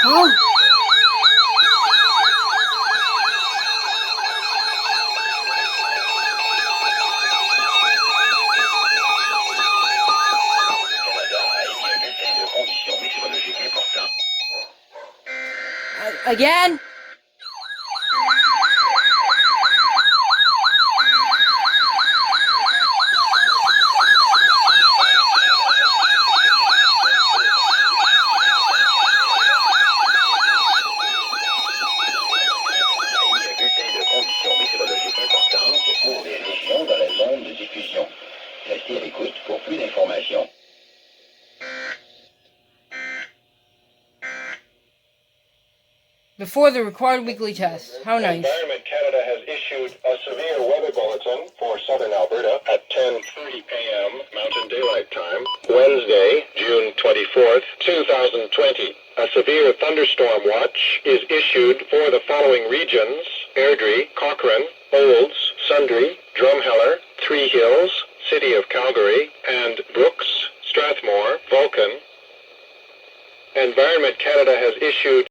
Huh? Again? Pour les régions dans la zone de diffusion. Restez à l'écoute pour plus d'informations. Before the required weekly test. How nice. Environment Canada has issued a severe weather bulletin for southern Alberta at 10:30 a.m. Mountain Daylight Time, Wednesday, June 24th, 2020. A severe thunderstorm watch is issued for the following regions: Airdrie, Cochrane, Olds, Sundre, Drumheller, Three Hills, City of Calgary, and Brooks, Strathmore, Vulcan. Environment Canada has issued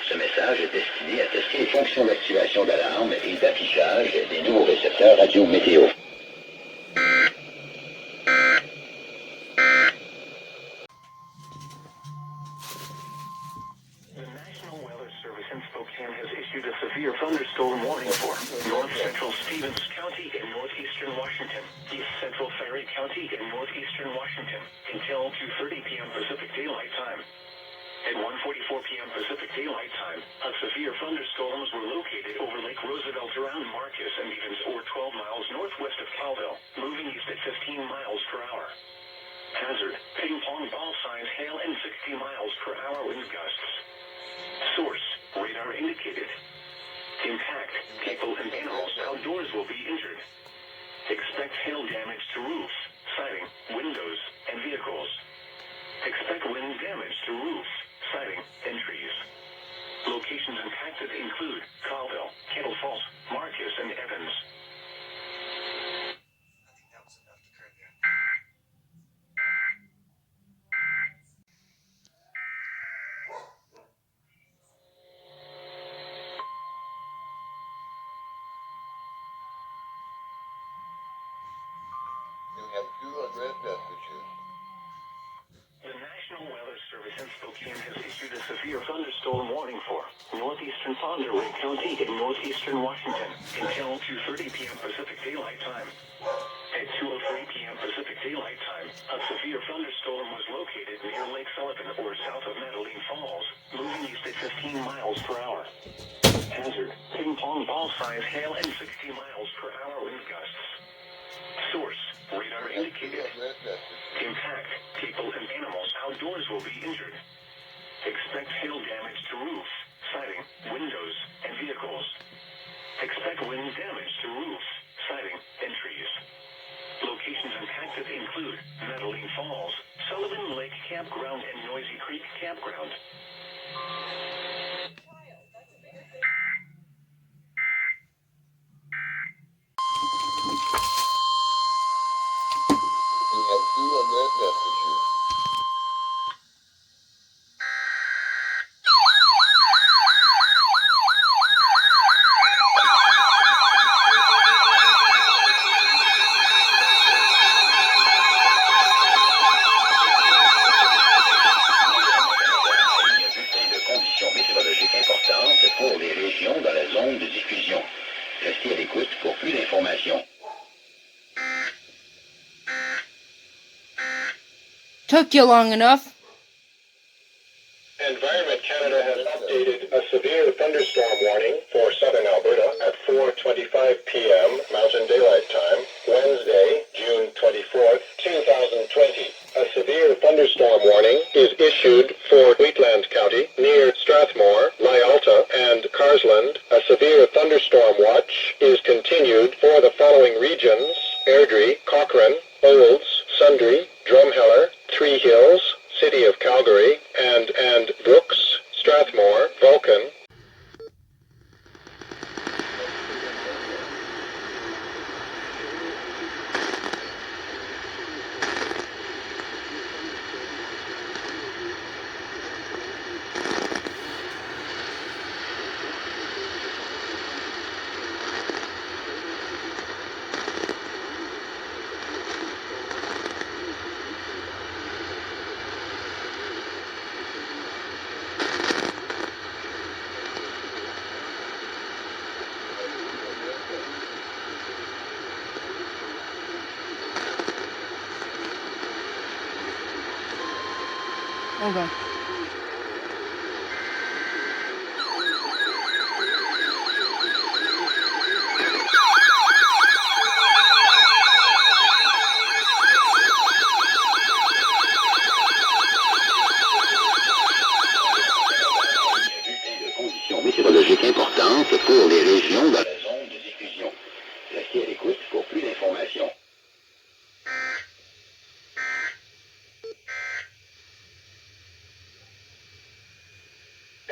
Ce message est destiné à tester les fonctions d'activation d'alarme et d'affichage des nouveaux récepteurs radio météo. The National Weather Service in Spokane has issued a severe thunderstorm warning for north central Stevens County and northeastern Washington, east central Ferry County and northeastern Washington until 2:30 p.m. Pacific Daylight Time. At 1:44 p.m. Pacific Daylight Time, severe thunderstorms were located over Lake Roosevelt around Marcus and Evans, or 12 miles northwest of Calville, moving east at 15 miles per hour. Hazard: ping-pong ball size hail and 60 miles per hour wind gusts. Source: radar indicated. Impact: people and animals outdoors will be injured. Expect hail damage to roofs, siding, windows, and vehicles. Expect wind damage to roofs, siding, and trees. Locations impacted include Calville, Kettle Falls, Marcus, and Evans. I think that was enough to trigger. You have 2 unread messages. The National Weather Service in Spokane has issued a severe thunderstorm warning for northeastern Fond du Lac County and northeastern Washington until 2:30 p.m. Pacific Daylight Time. At 2:03 p.m. Pacific Daylight Time, a severe thunderstorm was located near Lake Sullivan or south of Madeline Falls, moving east at 15 miles per hour. Hazard: ping-pong ball size hail and 60 miles per hour wind gusts. Source: radar indicated. Unread messages. Impact: people and animals outdoors will be injured. Expect hail damage to roofs, siding, windows, and vehicles. Expect wind damage to roofs, siding, and trees. Locations impacted include Madeline Falls, Sullivan Lake Campground, and Noisy Creek Campground. You have 2 unread messages. Météorologique importante pour les régions dans la zone de diffusion. Restez à l'écoute pour plus d'informations. Took you long enough. Environment Canada has updated a severe thunderstorm warning for southern Alberta at 4:25 p.m. Mountain Daylight Time, Wednesday, June 24th, 2020. Cochrane, Olds, Sundre, Drumheller, Three Hills, City of Calgary, and Brooks, Strathmore, Vulcan. Okay. Conditions météorologiques importantes pour les régions dans la zone de diffusion. Restez à l'écoute pour plus d'informations.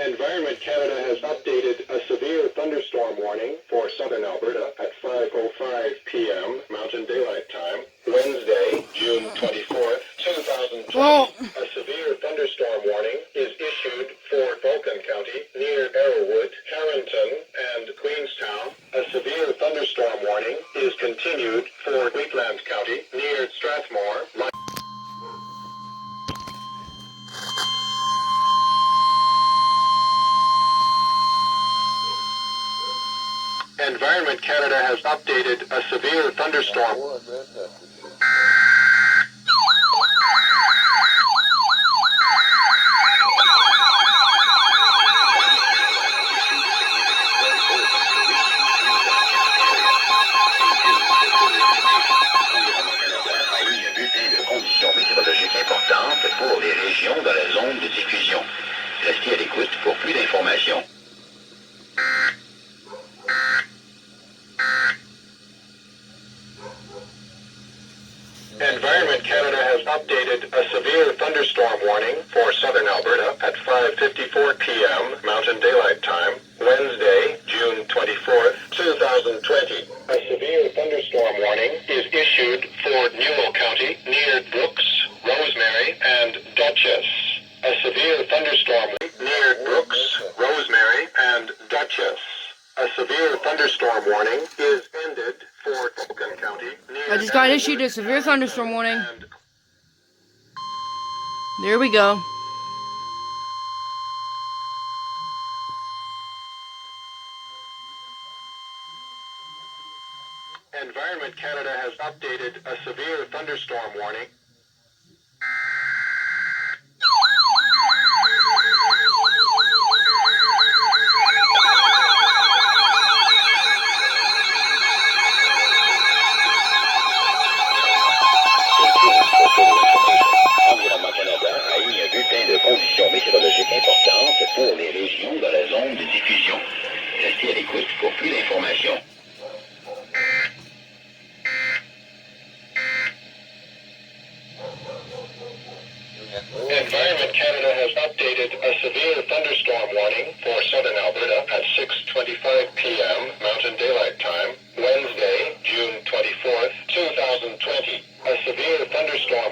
Environment Canada has updated a severe thunderstorm warning for southern Alberta at 5:05 p.m. Mountain Daylight Time, Wednesday, June 24th, 2020. Well, A severe thunderstorm warning is issued for Vulcan County near Arrowwood, Harrington, and Queenstown. A severe thunderstorm warning is continued for Wheatland County near Strathmore. Environment Canada has updated a severe thunderstorm. Conditions météorologiques importantes pour les régions dans la zone de diffusion. Restez à l'écoute pour plus d'informations. Environment Canada has updated a severe thunderstorm warning for southern Alberta at 5:54 p.m. Mountain Daylight Time, Wednesday, June 24th, 2020. A severe thunderstorm warning is issued for Newell County near Brooks, Rosemary, and Dutchess. A severe thunderstorm near Brooks, Rosemary, and Dutchess. A severe thunderstorm warning is ended for Vulcan County near I just got issued a severe thunderstorm warning. and There we go. Environment Canada has updated a severe thunderstorm warning. Environnement Canada a émis un bulletin de conditions météorologiques importantes pour les régions dans la zone de diffusion. Restez à l'écoute pour plus d'informations. Environment Canada has updated a severe thunderstorm warning for southern Alberta at 6:25 p.m. Mountain Daylight Time, Wednesday, June 24th, 2020. A severe thunderstorm